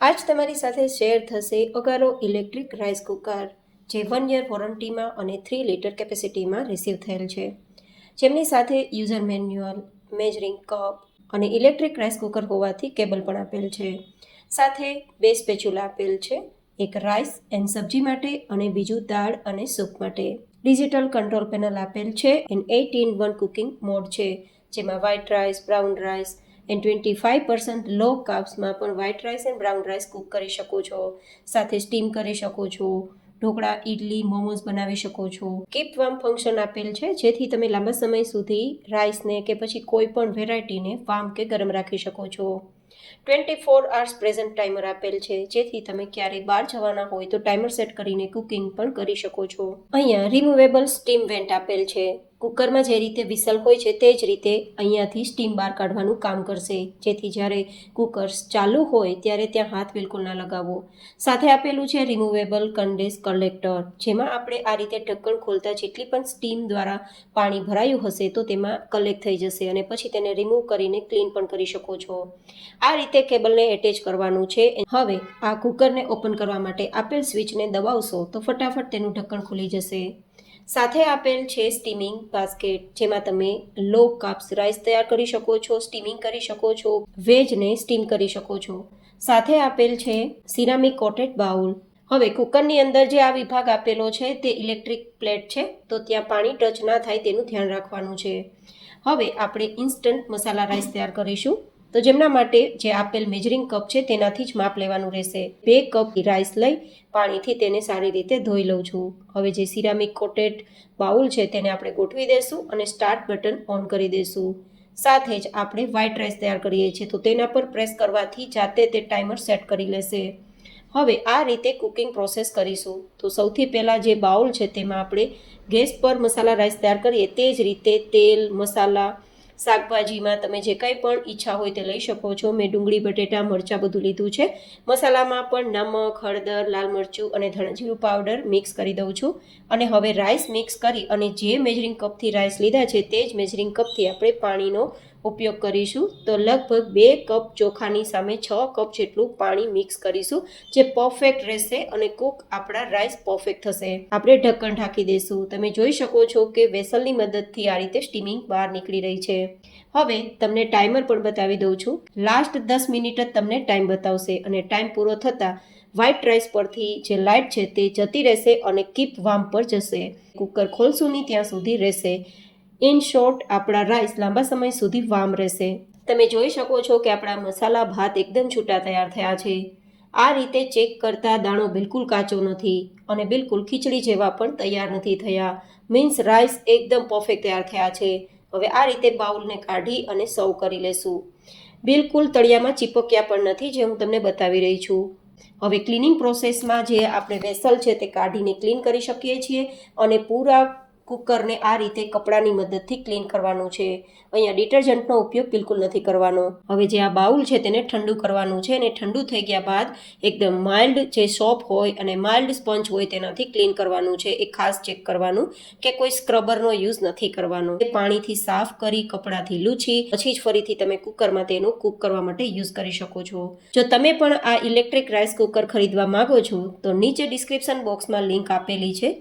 આજ તમારી સાથે શેર થશે અગારો ઇલેક્ટ્રિક રાઈસ કુકર, જે 1 યર વોરંટીમાં અને 3 લીટર કેપેસિટીમાં રિસીવ થયેલ છે, જેમની સાથે યુઝર મેન્યુઅલ, મેજરિંગ કપ અને ઇલેક્ટ્રિક રાઈસ કુકર હોવાથી કેબલ પણ આપેલ છે. સાથે 2 સ્પેચ્યુલા આપેલ છે, એક રાઈસ એન્ડ સબ્જી માટે અને બીજું દાળ અને સૂપ માટે. ડિજિટલ કંટ્રોલ પેનલ આપેલ છે એન્ડ 8-in-1 કુકિંગ મોડ છે, જેમાં white rice, brown rice and 25% લો કાર્બ્સમાં પણ white rice and brown rice cook કરી શકો છો. સાથે સ્ટીમ કરી શકો છો, ઢોકળા, ઇડલી, મોમોઝ બનાવી શકો છો. કીપ વાર્મ ફંક્શન આપેલ છે, જેથી તમે લાંબા સમય સુધી રાઈસને કે પછી કોઈ પણ વેરાયટીને વાર્મ કે ગરમ રાખી શકો છો. 24 hours પ્રેઝન્ટ ટાઈમર આપેલ છે, જેથી તમે ક્યારેય બહાર જવાના હોય તો ટાઈમર સેટ કરીને કુકિંગ પણ કરી શકો છો. અહીંયા રિમૂવેબલ સ્ટીમ વેન્ટ આપેલ છે. કુકરમાં જે રીતે વિસલ હોય છે તે જ રીતે અહીંયાથી સ્ટીમ બહાર કાઢવાનું કામ કરશે, જેથી જ્યારે કુકર ચાલુ હોય ત્યારે ત્યાં હાથ બિલકુલ ના લગાવવો. સાથે આપેલું છે રિમૂવેબલ કન્ડેન્સ કલેક્ટર, જેમાં આપણે આ રીતે ઢક્કણ ખોલતા જેટલી પણ સ્ટીમ દ્વારા પાણી ભરાયું હશે તો તેમાં કલેક્ટ થઈ જશે અને પછી તેને રિમૂવ કરીને ક્લીન પણ કરી શકો છો. આ રીતે કેબલને એટેચ કરવાનું છે. હવે આ કુકરને ઓપન કરવા માટે આપેલ સ્વિચને દબાવશો તો ફટાફટ તેનું ઢક્કણ ખુલી જશે. સાથે આપેલ છે સ્ટીમિંગ બાસ્કેટ, જેમાં તમે લો કાર્બ્સ રાઈસ તૈયાર કરી શકો છો, સ્ટીમિંગ કરી શકો છો, વેજને સ્ટીમ કરી શકો છો. સાથે આપેલ છે સિરામિક કોટેડ બાઉલ. હવે કુકરની અંદર જે આ વિભાગ આપેલો છે તે ઇલેક્ટ્રિક પ્લેટ છે, તો ત્યાં પાણી ટચ ના થાય તેનું ધ્યાન રાખવાનું છે. હવે આપણે ઇન્સ્ટન્ટ મસાલા રાઈસ તૈયાર કરીશું, તો જેમના માટે જે આપેલ મેજરિંગ કપ છે તેનાથી જ માપ લેવાનું રહેશે. 2 કપ રાઈસ લઈ પાણીથી તેને સારી રીતે ધોઈ લઉં છું. હવે જે સિરામિક કોટેડ બાઉલ છે તેને આપણે ગોઠવી દઈશું અને સ્ટાર્ટ બટન ઓન કરી દઈશું. સાથે જ આપણે વ્હાઇટ રાઈસ તૈયાર કરીએ છીએ, તો તેના પર પ્રેસ કરવાથી જાતે તે ટાઈમર સેટ કરી લેશે. હવે આ રીતે કુકિંગ પ્રોસેસ કરીશું. તો સૌથી પહેલાં જે બાઉલ છે તેમાં આપણે ગેસ પર મસાલા રાઈસ તૈયાર કરીએ તે જ રીતે તેલ, મસાલા, શાકભાજીમાં તમે જે કંઈ પણ ઈચ્છા હોય તે લઈ શકો છો. મેં ડુંગળી, બટેટા, મરચાં બધું લીધું છે. મસાલામાં પણ નમક, હળદર, લાલ મરચું અને ધણાજીરું પાવડર મિક્સ કરી દઉં છું. અને હવે રાઈસ મિક્સ કરી અને જે મેજરિંગ કપથી રાઈસ લીધા છે તે જ મેજરિંગ કપથી આપણે પાણીનો ઉપયોગ કરીશું. તો લગભગ 2 કપ ચોખાની સામે 6 કપ જેટલું પાણી મિક્સ કરીશું, જે પરફેક્ટ રહેશે અને કૂક આપણા રાઈસ પરફેક્ટ થશે. આપણે ઢક્કણ ઢાંકી દઈશું. તમે જોઈ શકો છો કે વેસલની મદદથી આ રીતે સ્ટીમિંગ બહાર નીકળી રહી છે. હવે તમને ટાઈમર પણ બતાવી દઉં છું. લાસ્ટ 10 મિનિટ જ તમને ટાઈમ બતાવશે અને ટાઈમ પૂરો થતાં વ્હાઇટ રાઈસ પરથી જે લાઇટ છે તે જતી રહેશે અને કીપ વાર્મ પર જશે. કુકર ખોલશું નહીં ત્યાં સુધી રહેશે. ઇન શોર્ટ, આપણા રાઈસ લાંબા સમય સુધી વાર્મ રહેશે. તમે જોઈ શકો છો કે આપણા મસાલા ભાત એકદમ છૂટા તૈયાર થયા છે. આ રીતે ચેક કરતા દાણો બિલકુલ કાચો નથી અને બિલકુલ ખીચડી જેવા પણ તૈયાર નથી થયા. મીન્સ રાઈસ એકદમ પરફેક્ટ તૈયાર થયા છે. હવે આ રીતે બાઉલને કાઢી અને સર્વ કરી લેશું. બિલકુલ તળિયામાં ચીપક્યા પણ નથી, જે હું તમને બતાવી રહી છું. હવે ક્લિનિંગ પ્રોસેસમાં જે આપણે વેસલ છે તે કાઢીને ક્લીન કરી શકીએ છીએ અને પૂરા કુકરને આ રીતે કપડાની મદદથી ક્લીન કરવાનું છે. અહીંયા ડિટર્જન્ટનો ઉપયોગ બિલકુલ નથી કરવાનો. હવે જે આ બાઉલ છે તેને ઠંડુ કરવાનું છે અને ઠંડુ થઈ ગયા બાદ એકદમ માઇલ્ડ જે સોપ હોય અને માઇલ્ડ સ્પંજ હોય તેનાથી ક્લીન કરવાનું છે. એ ખાસ ચેક કરવાનું કે કોઈ સ્ક્રબરનો યુઝ નથી કરવાનો. પાણીથી સાફ કરી કપડાથી લૂછી પછી જ ફરીથી તમે કુકરમાં તેનું કૂક કરવા માટે યુઝ કરી શકો છો. જો તમે પણ આ ઇલેક્ટ્રિક રાઈસ કુકર ખરીદવા માંગો છો તો નીચે ડિસ્ક્રિપ્શન બોક્સમાં લિંક આપેલી છે.